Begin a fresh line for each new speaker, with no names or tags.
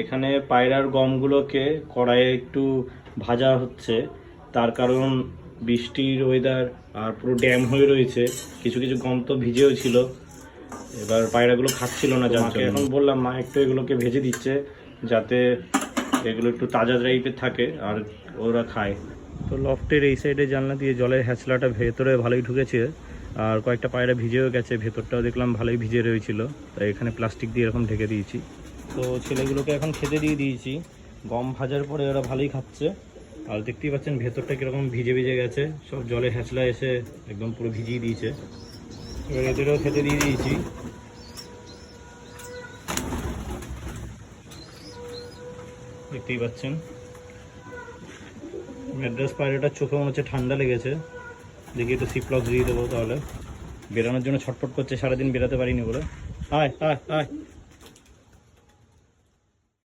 এখানে পায়রার গমগুলোকে কড়াইয়ে একটু ভাজা হচ্ছে, তার কারণ বৃষ্টির ওয়েদার আর পুরো ড্যাম হয়ে রয়েছে, কিছু কিছু গম তো ভিজেও ছিল। এবার পায়রাগুলো খাচ্ছিল না, মাকে এখন বললাম মা একটু এগুলোকে ভেজে দিচ্ছে যাতে এগুলো একটু তাজা টাইপের থাকে আর ওরা খায়। তো লফটের এই সাইডে জানলা দিয়ে জলের হ্যাচলাটা ভেতরে ভালোই ঢুকেছে, আর কয়েকটা পায়রা ভিজেও গেছে, ভেতরটাও দেখলাম ভালোই ভিজে রয়েছিল, তাই এখানে প্লাস্টিক দিয়ে এরকম ঢেকে দিয়েছি। তো ছেলেগুলোকে এখন খেতে দিয়ে দিয়েছি, গম ভাজার পরে ওরা ভালোই খাচ্ছে। আর দেখতেই পাচ্ছেন ভেতরটা কীরকম ভিজে ভিজে গেছে, সব জলের হ্যাচলা এসে একদম পুরো ভিজিয়ে দিয়েছে। এবার এদেরও খেতে দিয়ে দিয়েছি। দেখতেই পাচ্ছেন ম্যাড্রাস পায়রাটার চোখে মনে হচ্ছে ঠান্ডা লেগেছে, দেখি একটু সিপ্লক্স দিয়ে দেবো, তাহলে বেরানোর জন্য ছটফট করছে, সারাদিন বেরাতে পারিনি বলে। আয় আয় আয়।